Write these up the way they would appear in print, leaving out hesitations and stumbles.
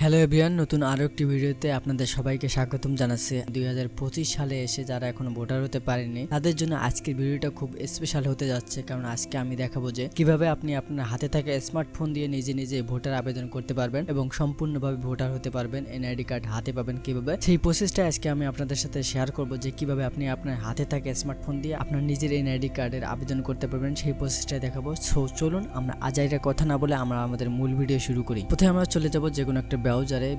Hello everyone, নতুন আরও একটি ভিডিওতে আপনাদের সবাইকে স্বাগতম জানাচ্ছি। 2025 সালে এসে যারা এখনো ভোটার হতে পারেনি তাদের জন্য আজকের ভিডিওটা খুব স্পেশাল হতে যাচ্ছে, কারণ আজকে আমি দেখাবো যে কিভাবে আপনি আপনার হাতে থাকা স্মার্টফোন দিয়ে নিজে নিজে ভোটার আবেদন করতে পারবেন এবং সম্পূর্ণভাবে ভোটার হতে পারবেন। এনআইডি কার্ড হাতে পাবেন কিভাবে, সেই প্রসেসটা আজকে আমি আপনাদের সাথে শেয়ার করব যে কিভাবে আপনি আপনার হাতে থাকা স্মার্টফোন দিয়ে আপনার নিজের এনআইডি কার্ডের আবেদন করতে পারবেন, সেই প্রসেসটা দেখাবো। সো চলুন আমরা আজাইরা কথা না বলে আমরা আমাদের মূল ভিডিও শুরু করি। প্রথমে আমরা চলে যাব যে কোনো একটা ব্রাউজারে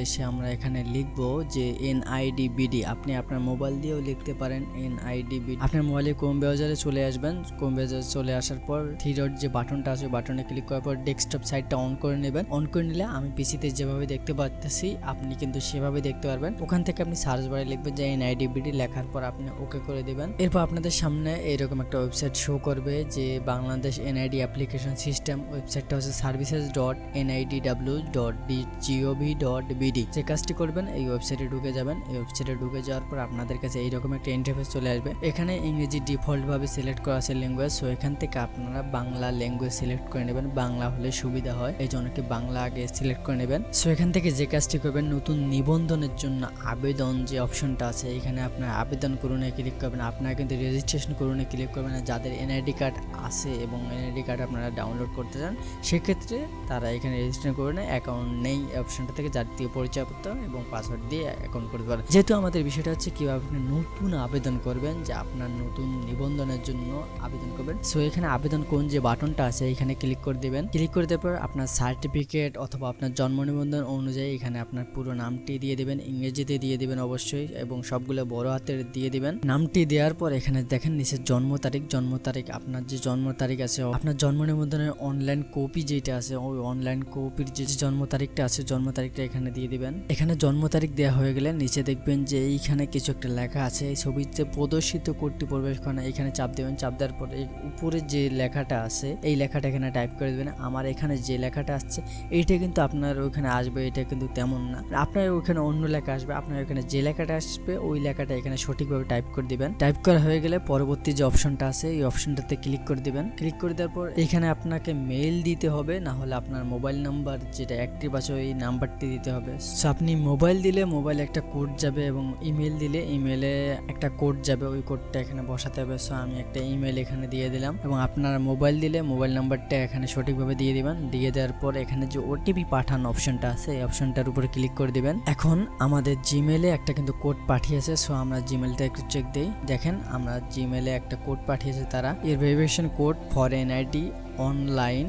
এসে আমরা এখানে লিখব যে এনআইডিবিডি। আপনি আপনার মোবাইল দিয়েও লিখতে পারেন এনআইডিবিডি। আপনার মোবাইলে ক্রোম ব্রাউজারে চলে আসবেন। ক্রোম ব্রাউজারে চলে আসার পর থ্রি ডট যে বাটনটা আছে বাটনে ক্লিক করার পর ডেস্কটপ সাইটটা অন করে নেবেন। অন করে নিলে আমি পিসিতে যেভাবে দেখতে পাচ্ছি আপনি কিন্তু সেভাবে দেখতে পারবেন। ওখান থেকে আপনি সার্চ বারে লিখবেন যে এনআইডিবিডি, লেখার পর আপনি ওকে করে দেবেন। এরপর আপনাদের সামনে এরকম একটা ওয়েবসাইট শো করবে যে বাংলাদেশ এনআইডি অ্যাপ্লিকেশন সিস্টেম। ওয়েবসাইটটা হচ্ছে services.nidw.gov.bd। যে কাজটি করবেন এই ওয়েবসাইটে ঢুকে যাবেন। এই ওয়েবসাইটে ঢুকে যাওয়ার পর আপনাদের কাছে এইরকম একটা ইন্টারফেস চলে আসবে। এখানে ইংরেজি ডিফল্ট ভাবে সিলেক্ট করা আছে ল্যাঙ্গুয়েজ। সো এখান থেকে আপনারা বাংলা ল্যাঙ্গুয়েজ সিলেক্ট করে নেবেন, বাংলা হলে সুবিধা হয়, এই জন্য কি বাংলা আগে সিলেক্ট করে নেবেন। সো এখান থেকে যে কাজটি করবেন, নতুন নিবন্ধনের জন্য আবেদন যে অপশনটা আছে এখানে আপনার আবেদন করুনে ক্লিক করবেন। আপনারা কিন্তু রেজিস্ট্রেশন করুনে ক্লিক করবেন না। যাদের এনআইডি কার্ড আছে এবং এনআইডি কার্ড আপনারা ডাউনলোড করতে চান সেক্ষেত্রে তারা এখানে রেজিস্ট্রেশন করবেন। অ্যাকাউন্ট নেই অপশনটা থেকে জাতীয় পরিচয়পত্র এবং পাসওয়ার্ড দিয়ে অ্যাকাউন্ট করতে পারেন। যেহেতু আমাদের বিষয়টা হচ্ছে কিভাবে আপনি নতুন আবেদন করবেন, যে আপনার নতুন নিবন্ধনের জন্য আবেদন করবেন। সো এখানে আবেদন কোন যে বাটনটা আছে এখানে ক্লিক করে দিবেন। ক্লিক করে দেওয়ার পর আপনার সার্টিফিকেট অথবা আপনার জন্ম নিবন্ধন অনুযায়ী এখানে আপনার পুরো নামটি দিয়ে দিবেন, ইংরেজিতে দিয়ে দিবেন অবশ্যই এবং সবগুলো বড় হাতের দিয়ে দিবেন। নামটি দেওয়ার পর এখানে দেখেন নিচে জন্ম তারিখ, আপনার যে জন্ম তারিখ আছে, আপনার জন্ম নিবন্ধনের অনলাইন কপি যেটা আছে ওই অনলাইন কপির যে জন্ম তারিখটা আছে জন্ম তারিখটা এখানে দিয়ে দিবেন। এখানে জন্ম তারিখ দেওয়া হয়ে গেলে নিচে দেখবেন যে এইখানে কিছু একটা লেখা আছে, এই ছবিতে প্রদর্শিত কোডটি প্রবেশখানা এখানে চাপ দেবেন। চাপ দেওয়ার পর এই উপরে যে লেখাটা আছে এই লেখাটা এখানে টাইপ করে দেবেন। আমার এখানে যে লেখাটা আসছে এইটা কিন্তু আপনার ওইখানে আসবে, এটা কিন্তু তেমন না, আপনার ওইখানে অন্য লেখা আসবে। আপনার ওইখানে যে লেখাটা আসবে ওই লেখাটা এখানে সঠিকভাবে টাইপ করে দিবেন। টাইপ করা হয়ে গেলে পরবর্তী যে অপশনটা আছে এই অপশনটাতে ক্লিক করে দিবেন। ক্লিক করে দেওয়ার পর এখানে আপনাকে মেইল দিতে হবে, না হলে আপনার মোবাইল নাম্বার যেটা অ্যাক্টিভ আছে ওই নাম্বারটি দিতে হবে। সো আপনি মোবাইল দিলে মোবাইলে একটা কোড যাবে এবং ইমেল দিলে ইমেলে একটা কোড যাবে, ওই কোডটা এখানে বসাতে হবে। সো আমি একটা ইমেল এখানে দিয়ে দিলাম এবং আপনার মোবাইল দিলে মোবাইল নাম্বারটা এখানে সঠিকভাবে দিয়ে দিবেন। দিয়ে দেওয়ার পর এখানে যে ওটিপি পাঠানো অপশনটা আছে এই অপশনটার উপরে ক্লিক করে দিবেন। এখন আমাদের জিমেলে একটা কিন্তু কোড পাঠিয়েছে। সো আমরা জিমেলটা একটু চেক দিই। দেখেন আমরা জিমেলে একটা কোড পাঠিয়েছে তারা, এর verification code for NID online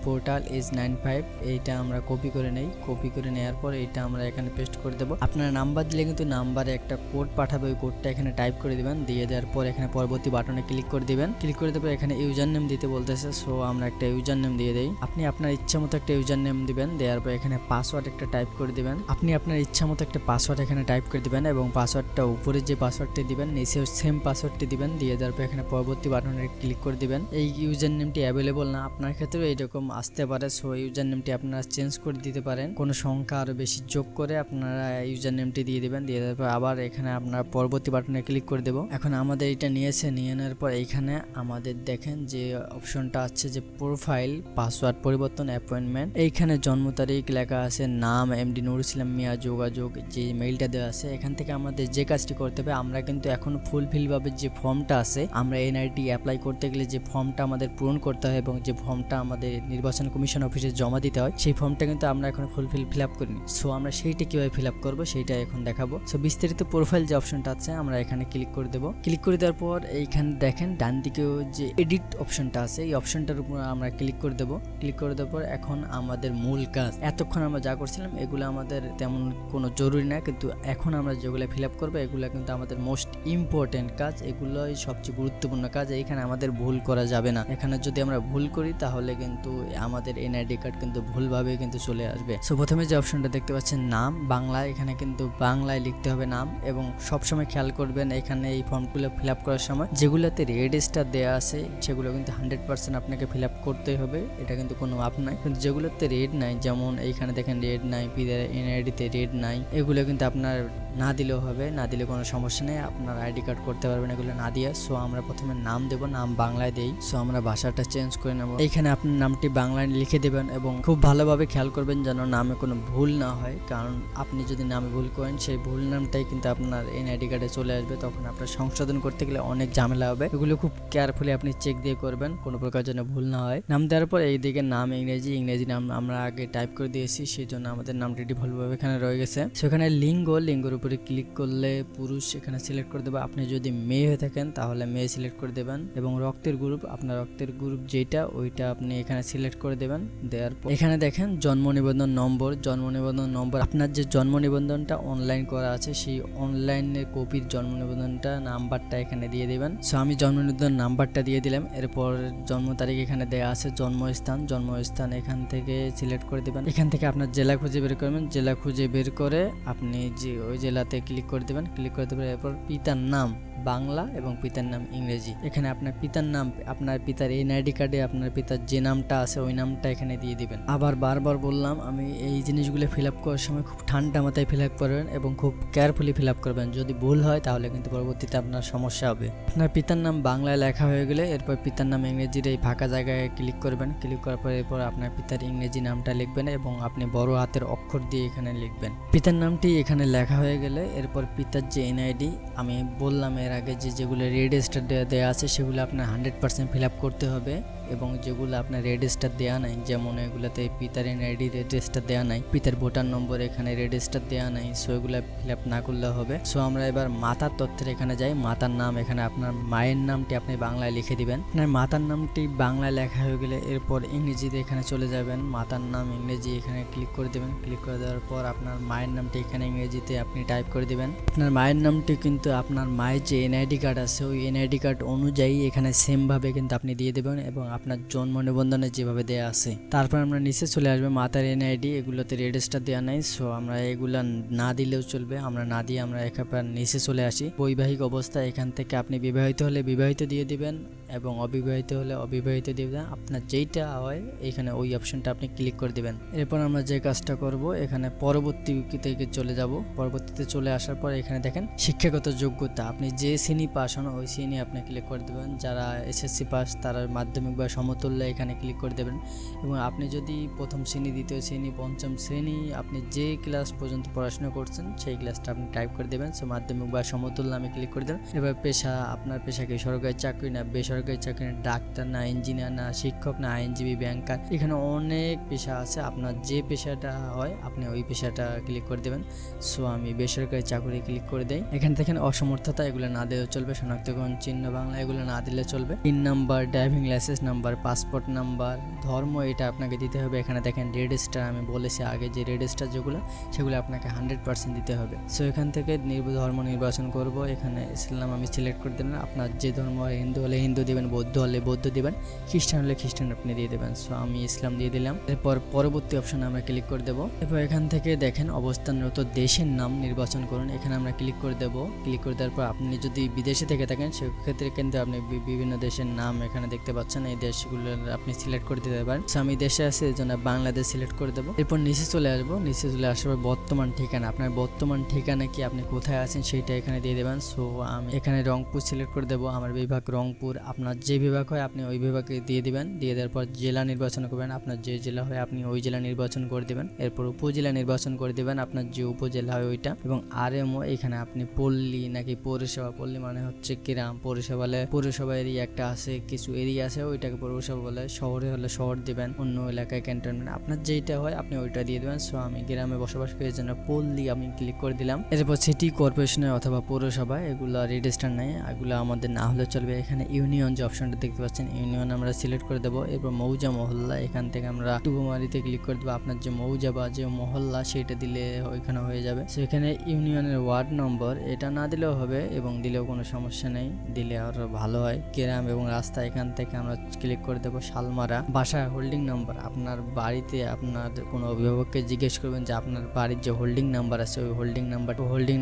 portal is 95। এইটা আমরা কপি করে নেই। কপি করে নেওয়ার পর এইটা আমরা এখানে পেস্ট করে দেবো। আপনার নাম্বার দিলে কিন্তু নাম্বারে একটা কোড পাঠাবে, ওই কোডটা এখানে টাইপ করে দিবেন। দিয়ে দেওয়ার পর এখানে পরবর্তী বাটনে ক্লিক করে দিবেন। ক্লিক করে দেওয়ার পর এখানে ইউজার নেম দিতে বলতেছে। সো আমরা একটা ইউজার নেম দিয়ে দেই। আপনি আপনার ইচ্ছা মতো একটা ইউজার নেম দিবেন। দেওয়ার পর এখানে পাসওয়ার্ড একটা টাইপ করে দিবেন। আপনি আপনার ইচ্ছা মতো একটা পাসওয়ার্ড এখানে টাইপ করে দিবেন এবং পাসওয়ার্ডটা উপরে যে পাসওয়ার্ডটি দিবেন নিচে সেম পাসওয়ার্ডটি দিবেন। দিয়ে দেওয়ার পর এখানে পরবর্তী বাটনে ক্লিক করে দিবেন। এই ইউজার নেমটি অ্যাভেলেবল না, আপনার ক্ষেত্রে এইরকম আসতে পারে। সো ইউজার নেমটি আপনারা চেঞ্জ করে দিতে পারেন, কোনো সংখ্যা আরো বেশি যোগ করে আপনারা ইউজার নেমটি দিয়ে দিবেন। দিয়ে দেওয়ার পর আবার এখানে আপনার পরবর্তী বাটনে ক্লিক করে দেবো। এখন আমাদের এটা নিয়ে নেওয়ার পর এইখানে আমাদের দেখেন যে অপশনটা আছে যে প্রোফাইল, পাসওয়ার্ড পরিবর্তন, অ্যাপয়েন্টমেন্ট। এইখানে জন্ম তারিখ লেখা আছে, নাম এমডি নুরুল ইসলাম মিয়া, যোগাযোগ যে মেইলটা দেওয়া আছে। এখান থেকে আমাদের যে কাজটি করতে হবে, আমরা কিন্তু এখন ফুলফিল ভাবে যে ফর্মটা আছে আমরা এনআইডি অ্যাপ্লাই করতে গেলে যে ফর্মটা আমাদের পূরণ করতে হয় এবং যে ফর্মটা আমাদের নির্বাচন কমিশন অফিসে জমা দিতে হয় সেই ফর্মটা কিন্তু আমরা এখন ফিল আপ করিনি। সো আমরা সেইটা কিভাবে ফিল আপ করবো সেইটা এখন দেখাবো। সো বিস্তারিত প্রোফাইল যে অপশনটা আছে আমরা এখানে ক্লিক করে দেবো। ক্লিক করে দেওয়ার পর এইখানে দেখেন ডান দিকেও যে এডিট অপশনটা আছে এই অপশনটার উপর আমরা ক্লিক করে দেবো। ক্লিক করে দেওয়ার পর এখন আমাদের মূল কাজ, এতক্ষণ আমরা যা করছিলাম এগুলো আমাদের তেমন কোনো জরুরি না, কিন্তু এখন আমরা যেগুলো ফিল আপ করবো এগুলো কিন্তু আমাদের মোস্ট ইম্পর্টেন্ট কাজ, এগুলোই সবচেয়ে গুরুত্বপূর্ণ কাজ। এখানে আমাদের ভুল করা যাবে না। এখানে যদি আমরা ভুল করি তাহলে কিন্তু আমাদের এনআইডি কার্ড কিন্তু ভুলভাবে কিন্তু চলে আসবে। সো প্রথমে যে অপশনটা দেখতে পাচ্ছেন নাম বাংলা, এখানে কিন্তু বাংলায় লিখতে হবে নাম এবং সবসময় খেয়াল করবেন এখানে এই ফর্মগুলো ফিল আপ করার সময় যেগুলোতে রেড স্টার দেওয়া আছে সেগুলো কিন্তু 100% আপনাকে ফিল আপ করতেই হবে, এটা কিন্তু কোনো আপ নাই। কিন্তু যেগুলোতে রেড নাই, যেমন এইখানে দেখেন রেড নাই, এনআইডিতে রেড নাই, এগুলো কিন্তু আপনার না দিলেও হবে, না দিলে কোনো সমস্যা নেই, আপনার আইডি কার্ড করতে পারবেন এগুলো না দিয়ে। সো আমরা প্রথমে নাম দেব, নাম বাংলায় দেই। সো আমরা ভাষাটা চেঞ্জ করে নেব। এইখানে আপনার নামটি বাংলায় লিখে দেবেন এবং খুব ভালোভাবে খেয়াল করবেন যেন নামে কোনো ভুল না হয়, কারণ আপনি যদি নামে ভুল করেন সেই ভুল নামটাই কিন্তু আপনার এনআইডি কার্ডে চলে আসবে, তখন আপনার সংশোধন করতে গেলে অনেক ঝামেলা হবে। এগুলো খুব কেয়ারফুলি আপনি চেক দিয়ে করবেন, কোনো প্রকার যেন ভুল না হয়। নাম দেওয়ার পর এইদিকে নাম ইংরেজি নাম আমরা আগে টাইপ করে দিয়েছি, সেই জন্য আমাদের নামটি ডিফল্টভাবে এখানে রয়ে গেছে। সেখানে লিঙ্গর উপরে ক্লিক করলে পুরুষ এখানে সিলেক্ট করে দেবো। আপনি যদি মেয়ে হয়ে থাকেন তাহলে মেয়ে সিলেক্ট করে দেবেন এবং রক্তের গ্রুপ, আপনার রক্তের গ্রুপ যেটা ওইটা আপনি এখানে সিলেক্ট করে দেবেন। দেওয়ার পর এখানে দেখেন জন্ম নিবন্ধন নম্বর, আপনার যে জন্ম নিবন্ধনটা অনলাইন করা আছে সেই অনলাইনের কপির জন্ম নিবন্ধনটা নাম্বারটা এখানে দিয়ে দেবেন। সো আমি জন্ম নিবন্ধন নাম্বারটা দিয়ে দিলাম। এরপর জন্ম তারিখ এখানে দেওয়া আছে, জন্মস্থান এখান থেকে সিলেক্ট করে দেবেন। এখান থেকে আপনার জেলা খুঁজে বের করবেন, জেলা খুঁজে বের করে আপনি যে ওই জেলাতে ক্লিক করে দেবেন। এরপর পিতার নাম বাংলা এবং পিতার নাম ইংরেজি। এখানে আপনার পিতার নাম, আপনার পিতার এনআইডি কার্ডে আপনার পিতার যে নামটা আছে ওই নামটা এখানে দিয়ে দিবেন। আবার বারবার বললাম, আমি এই জিনিসগুলো ফিল আপ করার সময় খুব ঠান্ডা মাথায় ফিল আপ করবেন এবং খুব কেয়ারফুলি ফিল আপ করবেন। যদি ভুল হয় তাহলে কিন্তু পরবর্তীতে আপনার সমস্যা হবে। আপনার পিতার নাম বাংলায় লেখা হয়ে গেলে এরপর পিতার নাম ইংরেজির এই ফাঁকা জায়গায় ক্লিক করবেন। ক্লিক করার পর এরপর আপনার পিতার ইংরেজি নামটা লিখবেন এবং আপনি বড় হাতের অক্ষর দিয়ে এখানে লিখবেন। পিতার নামটি এখানে লেখা হয়ে গেলে এরপর পিতার যে এনআইডি আমি বললাম এর আগে যেগুলো রেড স্টার দেওয়া আছে সেগুলো আপনার 100% ফিল আপ করতে হবে এবং যেগুলো আপনার রেড স্টার দেওয়া নাই, যেমন এগুলোতে পিতার এনআইডি রেড স্টার দেওয়া নাই, পিতার ভোটার নম্বর এখানে রেড স্টার দেওয়া নাই, সো এগুলো ফিল আপ না করলে হবে। সো আমরা এবার মাতার তথ্যের এখানে যাই। মাতার নাম এখানে আপনার মায়ের নামটি আপনি বাংলায় লিখে দিবেন। আপনার মাতার নামটি বাংলায় লেখা হয়ে গেলে এরপর ইংরেজিতে এখানে চলে যাবেন। মাতার নাম ইংরেজি এখানে ক্লিক করে দেবেন। ক্লিক করে দেওয়ার পর আপনার মায়ের নামটি এখানে ইংরেজিতে আপনি টাইপ করে দিবেন। আপনার মায়ের নামটি কিন্তু আপনার মায়ের যে এনআইডি কার্ড আছে ওই এনআইডি কার্ড অনুযায়ী এখানে সেম ভাবে কিন্তু আপনি দিয়ে দেবেন এবং আপনার জন্ম নিবন্ধনে যেভাবে দেওয়া আছে। তারপর আমরা নিচে চলে আসবে মাতার এনআইডি, এগুলোতে রেড স্টার দেওয়া নাই, সো আমরা এগুলা না দিলেও চলবে। আমরা না দিয়ে আমরা একেবারে নিচে চলে আসি। বৈবাহিক অবস্থা এখান থেকে আপনি বিবাহিত হলে বিবাহিত দিয়ে দিবেন এবং অবিবাহিত হলে অবিবাহিত দিয়ে দেবেন। আপনার যেইটা হয় এখানে ওই অপশনটা আপনি ক্লিক করে দিবেন। এরপর আমরা যে কাজটা করব এখানে পরবর্তীতে চলে যাব। পরবর্তীতে চলে আসার পর এখানে দেখেন শিক্ষাগত যোগ্যতা, আপনি যে শ্রেণী পাস হন ওই শ্রেণী আপনি ক্লিক করে দেবেন। যারা এসএসসি পাস তারা মাধ্যমিক বা সমতুল্য এখানে ক্লিক করে দেবেন এবং আপনি যদি প্রথম শ্রেণী, দ্বিতীয় শ্রেণী, পঞ্চম শ্রেণী আপনি যে ক্লাস পর্যন্ত পড়াশোনা করছেন সেই ক্লাসটা আপনি টাইপ করে দেবেন। সো মাধ্যমিক বা সমতুল্য আমি ক্লিক করে দেবেন। এবার পেশা, আপনার পেশা কি সরকারি চাকরি না বেসরকারি চাকরি না ডাক্তার না ইঞ্জিনিয়ার না শিক্ষক না আইনজীবী ব্যাংকার, এখানে অনেক পেশা আছে। আপনার যে পেশাটা হয় আপনি ওই পেশাটা ক্লিক করে দেবেন। সো আমি বেসরকারি চাকরি ক্লিক করে দেই। এখানে দেখেন অসমর্থতা এগুলো না দিলেও চলবে, শনাক্তকরণ চিহ্ন বাংলা এগুলো না দিলে চলবে। Pin number, driving licence number, passport number, ধর্ম এটা আপনাকে দিতে হবে। এখানে দেখেন রেড স্টার, আমি বলেছি আগে যে রেড স্টার যেগুলো সেগুলো আপনাকে 100% দিতে হবে। সো এখান থেকে ধর্ম নির্বাচন করব। এখানে ইসলাম আমি সিলেক্ট করে দেবেন। আপনার যে ধর্ম হয়, হিন্দু হলে হিন্দু দিবেন, বৌদ্ধ হলে বৌদ্ধ দিবেন, খ্রিস্টান হলে খ্রিস্টান আপনি দিয়ে দেবেন। সো আমি ইসলাম দিয়ে দিলাম। এরপর পরবর্তী অপশনে আমরা ক্লিক করে দেবো। এরপর এখান থেকে দেখেন অবস্থানরত দেশের নাম নির্বাচন করুন, এখানে আমরা ক্লিক করে দেবো। ক্লিক করে দেওয়ার পর আপনি যদি বিদেশে থেকে থাকেন সেক্ষেত্রে কিন্তু আপনি বিভিন্ন দেশের নাম এখানে দেখতে পাচ্ছেন, এই দেশগুলো আপনি সিলেক্ট করে দিতে পারেন। সো আমি দেশে আছি এই জন্য বাংলাদেশ সিলেক্ট করে দেবো। এরপর নিচে চলে আসবো। নিচে চলে আসার পর বর্তমান ঠিকানা, আপনার বর্তমান ঠিকানা কি আপনি কোথায় আছেন সেইটা এখানে দিয়ে দেবেন। সো আমি এখানে রংপুর সিলেক্ট করে দেবো, আমার বিভাগ রংপুর। আপনার যে বিভাগ হয় আপনি ওই বিভাগে দিয়ে দিবেন। দিয়ে দেওয়ার পর জেলা নির্বাচন করবেন, আপনার যে জেলা হয় আপনি ওই জেলা নির্বাচন করে দেবেন। এরপর উপজেলা নির্বাচন করে দেবেন, আপনার যে উপজেলা হয় ওইটা। এবং আরএমও এখানে আপনি পল্লী নাকি পৌরসভা, পল্লী মানে হচ্ছে গ্রাম, পৌরসভা বলে পৌরসভা এরিয়া একটা আছে, কিছু এরিয়া আছে ওইটাকে পৌরসভা বলে, শহরে হলে শহর দিবেন, অন্য এলাকায় ক্যান্টনমেন্ট, আপনার যেইটা হয় আপনি ওইটা দিয়ে দেবেন। সো আমি গ্রামে বসবাস করার জন্য পল্লী আমি ক্লিক করে দিলাম। এরপর সিটি কর্পোরেশনে অথবা পৌরসভা এগুলো রেজিস্টার নেই, এগুলো আমাদের না হলে চলবে। এখানে ইউনিয়ন যে অপশনটা দেখতে পাচ্ছেন ইউনিয়ন আমরা সিলেক্ট করে দেবো। এরপর মৌজা মহল্লা এখান থেকে আমরা টুকুমারিতে ক্লিক করে দেবো। আপনার যে মৌজা বা যে মহল্লা সেটা দিলে ওইখানে হয়ে যাবে। সো এখানে ইউনিয়নের ওয়ার্ড নম্বর এটা না দিলেও হবে এবং দিলেও কোনো সমস্যা নেই, দিলে আরো ভালো হয়। গ্রাম এবং রাস্তা এখান থেকে আমরা ক্লিক করে দেবো শালমারা। বাসা হোল্ডিং নাম্বার, আপনার বাড়িতে আপনার কোনো অভিভাবককে জিজ্ঞেস করবেন যে আপনার বাড়ির যে হোল্ডিং নাম্বার আছে ওই হোল্ডিং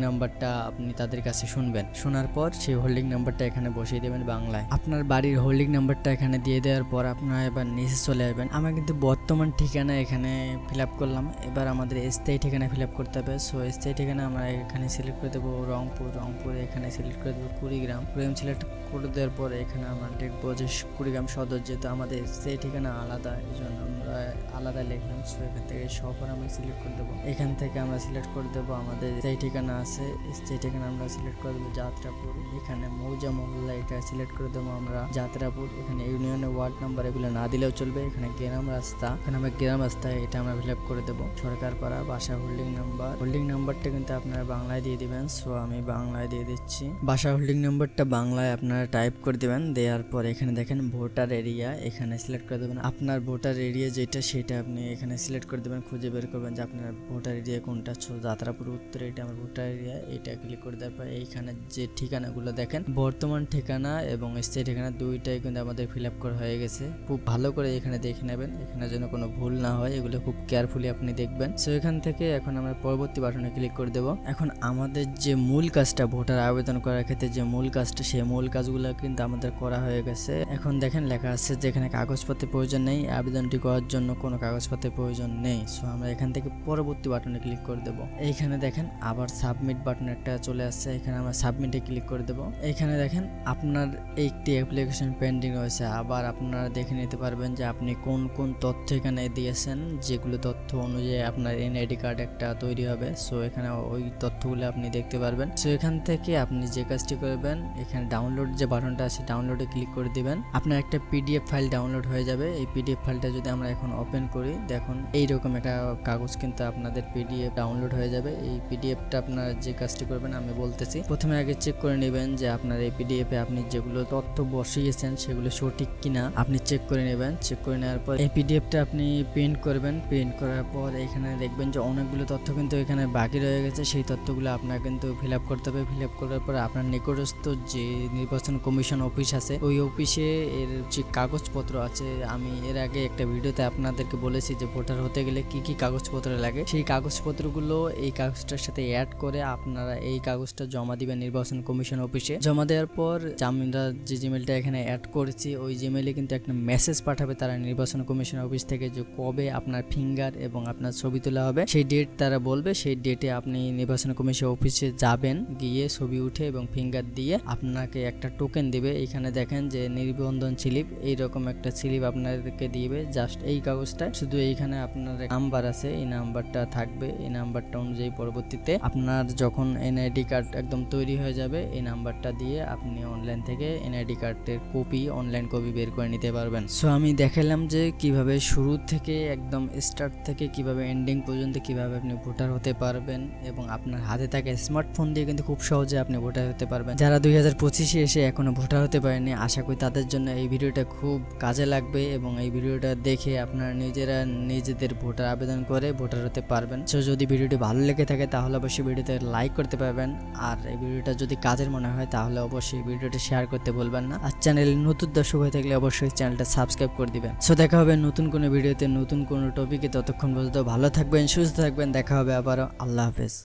নাম্বারটা আপনি তাদের কাছে শুনবেন। শোনার পর সেই হোল্ডিং নাম্বারটা এখানে বসিয়ে দেবেন বাংলায়। আপনার আপনার বাড়ির হোল্ডিং নাম্বারটা এখানে দিয়ে দেওয়ার পর আপনারা এবার নিচে চলে আসবেন। আমরা কিন্তু বর্তমান ঠিকানা এখানে ফিল আপ করলাম, এবার আমাদের স্থায়ী ঠিকানা ফিল আপ করতে হবে। সো স্থায়ী ঠিকানা আমরা এখানে সিলেক্ট করে দেবো রংপুর, এখানে সিলেক্ট করে দেবো কুড়িগ্রাম সিলেক্ট করে দেওয়ার পরে এখানে আমরা দেখবো যে কুড়িগ্রাম সদর, যেহেতু আমাদের স্থায়ী ঠিকানা আলাদা এই জন্য আমরা আলাদা লিখলাম। সো এখান থেকে শহর আমরা সিলেক্ট করে দেবো, এখান থেকে আমরা সিলেক্ট করে দেবো আমাদের স্থায়ী ঠিকানা আছে, স্থায়ী ঠিকানা আমরা সিলেক্ট করে দেবো যাত্রাপুর, এখানে মৌজা মহল্লা এটা সিলেক্ট করে দেবো আমরা যাত্রাপুর, এখানে ইউনিয়নের ওয়ার্ড নাম্বার এগুলো না দিলেও চলবে, এখানে গ্রাম রাস্তা, এখানে আমরা গ্রাম রাস্তা এটা আমরা ফিল আপ করে দেবো। সরকারপাড়া বাসা হোল্ডিং নাম্বারটা কিন্তু আপনারা বাংলায় দিয়ে দিবেন। সো আমি বাংলায় দিয়ে দিচ্ছি, বাসা হোল্ডিং নাম্বারটা বাংলায় আপনারা টাইপ করে দিবেন। দেওয়ার পর এখানে দেখেন ভোটার এরিয়া এখানে সিলেক্ট করে দেবেন, আপনার ভোটার এরিয়া যেটা সেটা আপনি এখানে সিলেক্ট করে দেবেন, খুঁজে বের করবেন যে আপনার ভোটার এরিয়া কোনটা। যাত্রাপুর উত্তরে এটা আমার ভোটার এরিয়া, এটা ক্লিক করে দেওয়ার পর এইখানে যে ঠিকানাগুলো দেখেন বর্তমান ঠিকানা এবং স্থায়ী ঠিকানা দুইটাই কিন্তু আমাদের ফিল আপ করা হয়ে গেছে। খুব ভালো করে এখানে দেখে নেবেন, এখানে যেন কোনো ভুল না হয়, এগুলো খুব কেয়ারফুলি আপনি দেখবেন। সো এখান থেকে এখন আমরা পরবর্তী বাটনে ক্লিক করে দেবো। এখন আমাদের যে মূল কাজটা ভোটার আবেদন করার ক্ষেত্রে যে মূল কাজটা, সেই মূল কাজগুলো কিন্তু আমাদের করা হয়ে গেছে। এখন দেখেন লেখা আছে যে এখানে কাগজপত্রের প্রয়োজন নেই, আবেদনটি করার জন্য কোনো কাগজপত্রের প্রয়োজন নেই। সো আমরা এখান থেকে পরবর্তী বাটনে ক্লিক করে দেবো। এইখানে দেখেন আবার সাবমিট বাটন একটা চলে আসছে, এখানে আমরা সাবমিটে ক্লিক করে দেবো। এইখানে দেখেন আপনার একটি অ্যাপ্লিকেশন পেন্ডিং রয়েছে, আবার আপনারা দেখে নিতে পারবেন যে আপনি কোন কোন তথ্য এখানে দিয়েছেন, যেগুলো তথ্য অনুযায়ী আপনার এনআইডি কার্ড একটা তৈরি হবে। সো এখানে ওই তথ্যগুলো আপনি দেখতে পারবেন। সো এখান থেকে আপনি যে কাজটি করবেন, এখানে ডাউনলোড যে বাটনটা আছে ডাউনলোডে ক্লিক করে দিবেন, আপনার একটা পিডিএফ ফাইল ডাউনলোড হয়ে যাবে। এই পিডিএফ ফাইলটা যদি আমরা এখন ওপেন করি, দেখুন এইরকম একটা কাগজ কিন্তু আপনাদের পিডিএফ ডাউনলোড হয়ে যাবে। এই পিডিএফটা আপনার যে কাজটি করবেন আমি বলতেছি, প্রথমে আগে চেক করে নেবেন যে আপনার এই পিডিএফে আপনি যেগুলো তথ্য বসিয়েছেন সেগুলো সঠিক কিনা আপনি চেক করে নেবেন। চেক করে নেওয়ার পর এই পিডিএফটা আপনি প্রিন্ট করবেন, প্রিন্ট করার পর এখানে দেখবেন যে অনেকগুলো তথ্য কিন্তু এখানে বাকি রয়ে গেছে, সেই তথ্যগুলো আপনার কিন্তু ফিল আপ করতে হবে। ফিল আপ করার পর আপনার নিকটস্থ যে নির্বাচন কমিশন অফিস আছে ওই অফিসে এর যে কাগজপত্র আছে, আমি এর আগে একটা ভিডিওতে আপনাদেরকে বলেছি যে ভোটার হতে গেলে কি কি কাগজপত্র লাগে, সেই কাগজপত্রগুলো এই কাগজটার সাথে অ্যাড করে আপনারা এই কাগজটা জমা দিবেন নির্বাচন কমিশন অফিসে। জমা দেওয়ার পর আমরা যে জিমেলটা এখানে অ্যাড করেছি ওই জিমেলে কিন্তু একটা মেসেজ পাঠাবে তারা নির্বাচন কমিশন অফিস থেকে, যে কবে আপনার ফিঙ্গার এবং আপনার ছবি তোলা হবে সেই ডেট তারা বলবে। সেই ডেটে আপনি নির্বাচন কমিশন অফিসে যাবেন, গিয়ে ছবি উঠে এবং ফিঙ্গার দিয়ে আপনাকে একটা টোকেন দিবে। এখানে দেখেন যে নিবন্ধন স্লিপ, এইরকম একটা স্লিপ আপনাদেরকে দিবে। জাস্ট এই কাগজটা শুধু এইখানে আপনার নাম্বার আছে, এই নাম্বারটা থাকবে, এই নাম্বারটা অনুযায়ী পরবর্তীতে আপনার যখন এনআইডি কার্ড একদম তৈরি হয়ে যাবে এই নাম্বারটা দিয়ে আপনি অনলাইন থেকে এনআইডি কার্ডের কপি অনলাইন কপি বের করে নিতে পারবেন। সো আমি দেখালাম যে কিভাবে শুরু থেকে একদম স্টার্ট থেকে কিভাবে এন্ডিং পর্যন্ত কিভাবে আপনি ভোটার হতে পারবেন, এবং আপনার হাতে থাকা স্মার্টফোন দিয়ে কিন্তু খুব সহজে আপনি ভোটার হতে পারবেন। যারা 2025-এ এসে এখনো ভোটার হতে পারেনি, আশা করি তাদের জন্য এই ভিডিওটা খুব কাজে লাগবে এবং এই ভিডিওটা দেখে আপনারা নিজেরা নিজেদের ভোটার আবেদন করে ভোটার হতে পারবেন। সো যদি ভিডিওটি ভালো লেগে থাকে তাহলে অবশ্যই ভিডিওতে লাইক করতে পারবেন, আর এই ভিডিওটা যদি কাজের মনে হয় তাহলে অবশ্যই ভিডিওটি শেয়ার করতে ভুলবেন না, আর চ্যানেলে নতুন দর্শক হয়ে থাকলে অবশ্যই চ্যানেলটা সাবস্ক্রাইব করে দিবেন। সো দেখা হবে নতুন কোনো ভিডিওতে নতুন কোনো টপিকে, ততক্ষণ পর্যন্ত ভালো থাকবেন, সুস্থ থাকবেন, দেখা হবে আবারও। আল্লাহ হাফেজ।